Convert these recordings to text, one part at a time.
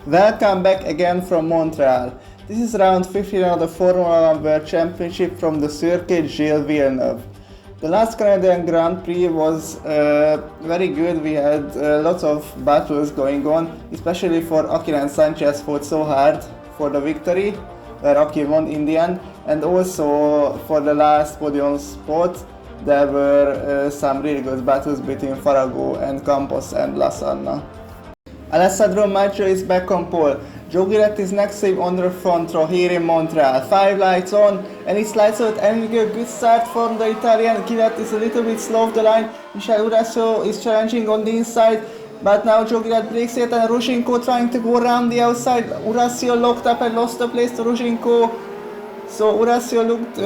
Welcome back again from Montreal. This is round 15 of the Formula 1 World Championship from the circuit Gilles Villeneuve. The last Canadian Grand Prix was very good. We had lots of battles going on, especially for Aki and Sanchez fought so hard for the victory, where Aki won in the end, and also for the last podium spot there were some really good battles between Farago and Campos and Lasagna. Alessandro Maggio is back on pole. Joe Guiret is next to him on the front row here in Montreal. 5 lights on and it's lights out and we get a good start from the Italian. Guiret is a little bit slow off the line. Michel Urasso is challenging on the inside. But now Joe Guiret breaks it and Rushenko trying to go around the outside. Urasso locked up and lost the place to Rushenko. So Urasso looked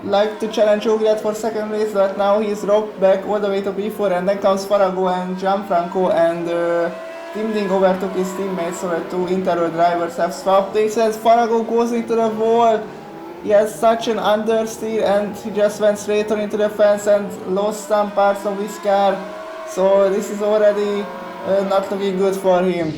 like to challenge Joe Guiret for second place, but now he's rocked back all the way to P4 and then comes Farago and Gianfranco and Tim Ding overtook his teammates, so the two interior drivers have swapped. They says Farago goes into the wall. He has such an understeer and he just went straight on into the fence and lost some parts of his car. So this is already not looking good for him.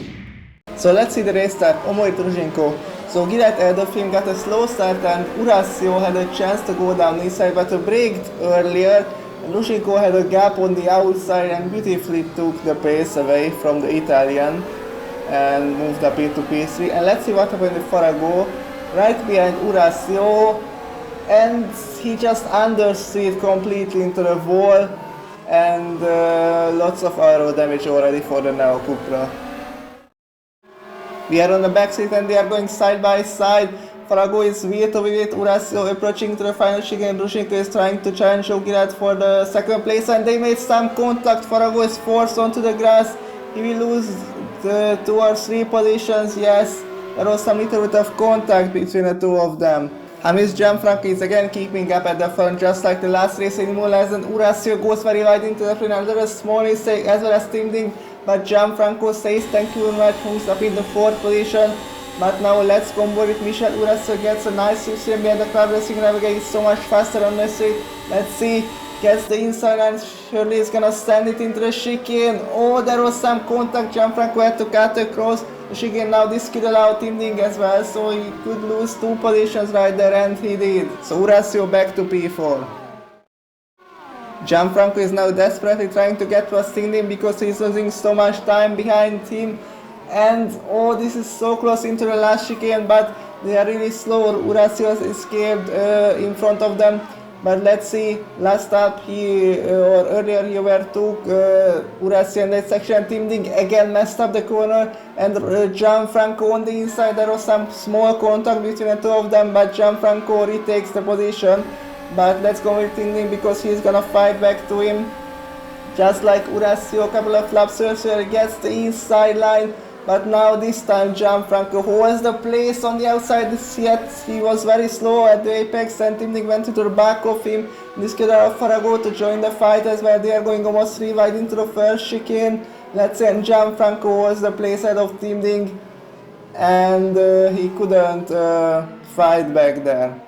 So let's see the race start. Omoit Rushenko. So Guiret ahead of him got a slow start and Urasso had a chance to go down inside but braked earlier. Rushenko had a gap on the outside and beautifully took the pace away from the Italian and moved up into P3. And let's see what happened with Farago, right behind Urasso, and he just understeered completely into the wall and lots of aero damage already for the Neo Cupra. We are on the back seat and they are going side by side. Farago is wheel to wheel with Urasso approaching to the final chicane. Rushenko is trying to challenge Joe Guiret for the second place and they made some contact. Farago is forced onto the grass. He will lose the 2 or 3 positions. Yes, there was some little bit of contact between the two of them. James Gianfranco is again keeping up at the front just like the last race in Imola, and Urasso goes very wide into the final. There is a small mistake as well as Tim Ding, but Gianfranco says thank you very much, moves up in the 4th position. But now let's combo with Michel Urasso, gets a nice 6 behind the crowd racing navigate, is so much faster on the street. Let's see, gets the inside and surely is gonna stand it into the chicane. Oh, there was some contact, Gianfranco had to cut across the chicane. Now this could allow Tim Ding as well, so he could lose 2 positions right there and he did. So Urasso back to P4. Gianfranco is now desperately trying to get past Tim Ding because he's losing so much time behind him. And oh, this is so close into the last chicane, but they are really slow. Urasso has escaped in front of them. But let's see, last up earlier he overtook Urasso in that section. Tim Ding again messed up the corner and Gianfranco on the inside. There was some small contact between the two of them, but Gianfranco retakes the position. But let's go with Tim Ding because he's gonna fight back to him. Just like Urasso a couple of laps earlier, gets the inside line. But now this time Gianfranco holds the place on the outside, yet he was very slow at the apex and Tim Ding went to the back of him. This could allow Farago to join the fight as well. They are going almost 3 wide into the first chicane. Let's say Gianfranco holds the place ahead of Tim Ding and he couldn't fight back there.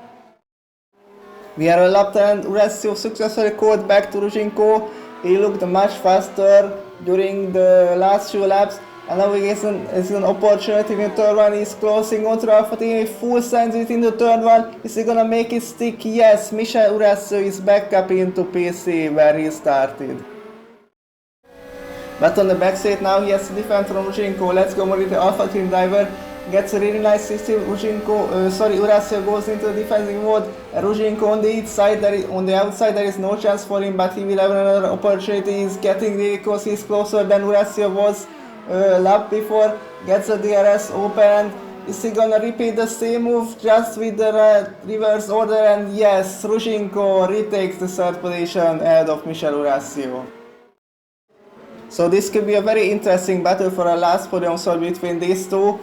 We are a lap 10 and Urasso successfully caught back to Rushenko. He looked much faster during the last few laps. And now it's an opportunity in turn 1. He's closing onto the Alpha team. Full signs within the turn 1. Is he gonna make it stick? Yes, Michel Urasso is back up into PC where he started. But on the back seat now he has to defend from Rushenko. Let's go with the Alpha team driver. Gets a really nice system. Urasso goes into the defensive mode. Rushenko on the outside there is no chance for him, but he will have another opportunity. He's getting really close. He's closer than Urasso was lap before. Gets the DRS open. Is he gonna repeat the same move just with the reverse order? And yes, Rushenko retakes the 3rd position ahead of Michel Urasso. So this could be a very interesting battle for a last podium slot between these two.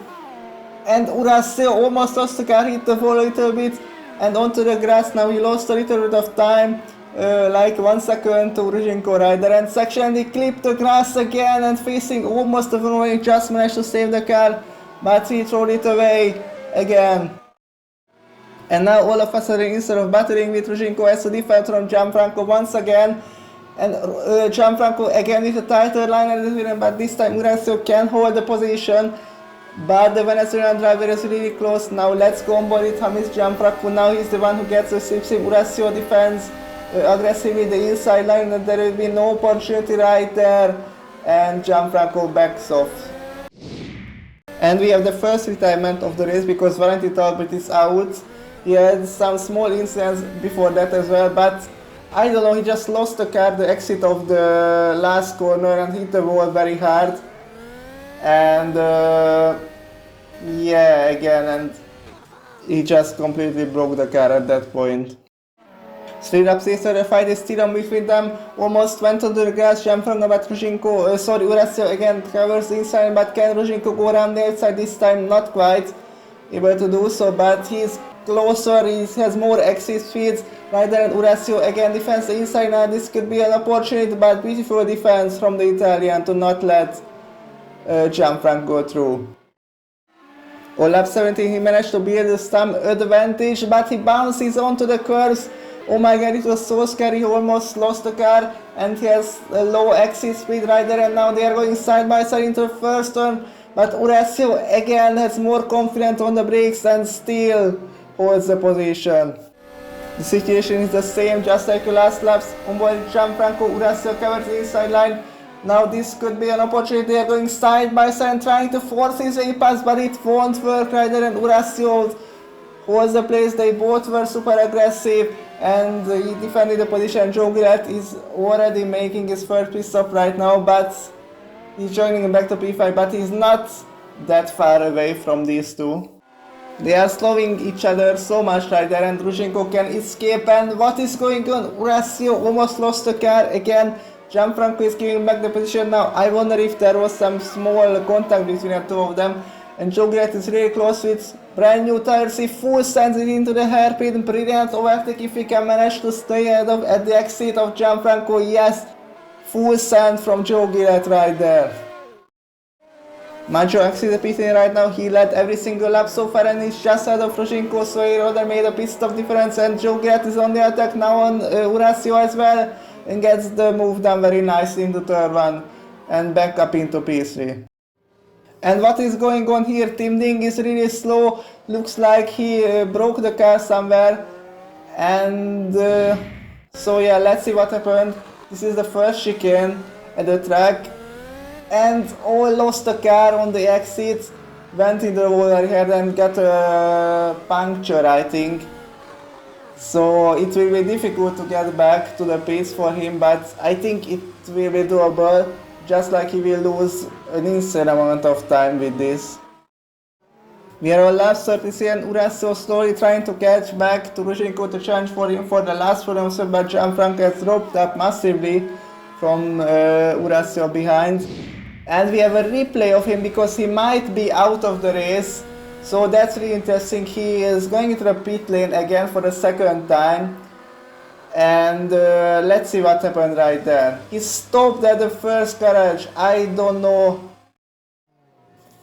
And Urasso almost lost the car, hit the wall a little bit and onto the grass. Now he lost a little bit of time, like 1 second to Rushenko right there. And section he clipped the grass again and facing almost the wall. He just managed to save the car, but he threw it away again. And now all of a sudden, instead of battling with Rushenko, has to defend from Gianfranco once again. And Gianfranco again with a tighter line, but this time Urasso can hold the position. But the Venezuelan driver is really close. Now let's go on board with Hamis Gianfranco. Now he's the one who gets the sweepsweep. Urasio defends aggressively the inside line, and there will be no opportunity right there, and Gianfranco backs off. And we have the first retirement of the race because Valentin Talbot is out. He had some small incidents before that as well, but I don't know, he just lost the car, the exit of the last corner, and hit the wall very hard. And yeah, again, and he just completely broke the car at that point. 3 laps later, the fight is still on between them. Almost went onto the grass. Gianfranco, but Urasio again covers the inside, but can Ruzhenko go around the outside this time? Not quite able to do so, but he's closer, he has more exit speeds. Right there, and Urasio again defends the inside. Now this could be an opportunity, but beautiful defense from the Italian to not let Gianfranco go through. On lap 17 he managed to build some advantage, but he bounces onto the curves. Oh my god, it was so scary, he almost lost the car, and he has a low exit speed right there, and now they are going side by side into the first turn, but Urasio again has more confidence on the brakes and still holds the position. The situation is the same, just like the last laps. On board Gianfranco, Urasio covers the inside line. Now this could be an opportunity. They are going side by side and trying to force his way past, but it won't work right there, and Urasio holds the place. They both were super aggressive, and he defended the position. Joe Gillett is already making his first pit stop right now, but he's joining him back to P5, but he's not that far away from these two. They are slowing each other so much right there, and Ruzhenko can escape, and what is going on? Urasio almost lost the car again. Gianfranco is giving back the position now. I wonder if there was some small contact between the two of them. And Joe Gillett is really close with brand new tires. He full sends it into the hairpin. Brilliant overtake if he can manage to stay at the exit of Gianfranco. Yes, full send from Joe Gillett right there. Maggio exits the pit lane right now. He led every single lap so far, and he's just ahead of Ruzhenko, so he rather made a pit stop difference. And Joe Gillett is on the attack now on Urasio as well, and gets the move done very nicely into turn 1 and back up into P3. And what is going on here? Tim Ding is really slow. Looks like he broke the car somewhere. And so yeah, let's see what happened. This is the first chicane at the track. And lost the car on the exit. Went in the water here and got a puncture, I think. So it will be difficult to get back to the pace for him, but I think it will be doable, just like he will lose an insane amount of time with this. We are on lap 33, and Urasio slowly trying to catch back to Ruzhenko to challenge for him for the last podium spot, but Gianfranco has dropped up massively from Urasio behind. And we have a replay of him because he might be out of the race. So that's really interesting. He is going into the pit lane again for the second time. And let's see what happened right there. He stopped at the first garage. I don't know.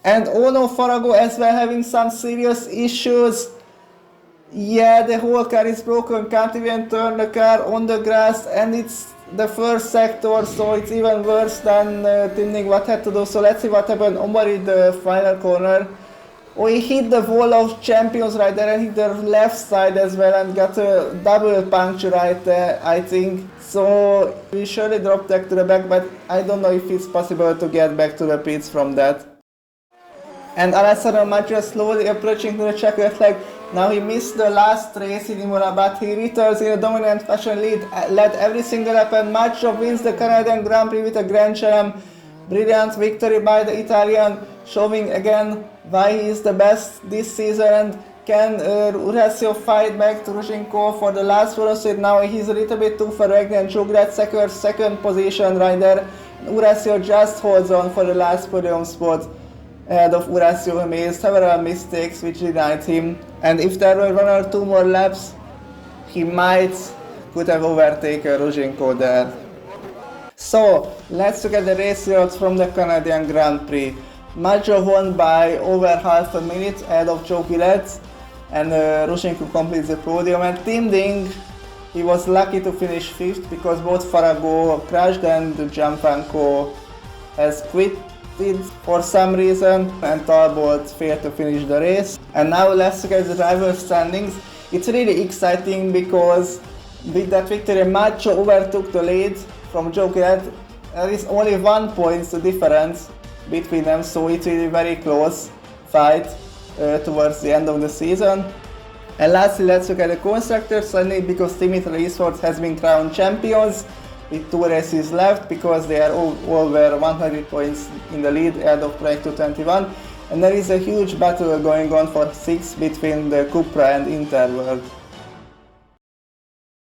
And Ono Farago as well having some serious issues. Yeah, the whole car is broken. Can't even turn the car on the grass. And it's the first sector, so it's even worse than Tim Ding what had to do. So let's see what happened over in the final corner. Oh, he hit the wall of champions right there and hit the left side as well and got a double puncture right there, I think. So we surely dropped back to the back, but I don't know if it's possible to get back to the pits from that. And Alessandro Maggio slowly approaching to the checkered flag. Now he missed the last race in Imola, but he returns in a dominant fashion, led every single lap, and Maggio wins the Canadian Grand Prix with a Grand Slam. Brilliant victory by the Italian, showing again why he is the best this season. And can Urasio fight back to Ruzhenko for the last podium spot? Now he's a little bit too far back, and Joe Gillett secures second position right there. Urasio just holds on for the last podium spot ahead of Urasio, who made several mistakes which denied him. And if there were 1 or 2 more laps, he could have overtaken Ruzhenko there. So let's look at the race results from the Canadian Grand Prix. Maggio won by over half a minute ahead of Joe Gillett, and Ruzhenko completes the podium. And Tim Ding, he was lucky to finish 5th because both Farago crashed and Gianfranco has quit. did for some reason, and Talbot failed to finish the race. And now let's look at the driver standings. It's really exciting because with that victory, Macho overtook the lead from Joe Kellett. There is only 1 point difference between them, so it's really very close fight towards the end of the season. And lastly, let's look at the constructors standing, because Team Italy Esports has been crowned champions with 2 races left, because they are all over 100 points in the lead ahead of Prix 221. And there is a huge battle going on for 6 between the Cupra and Interworld.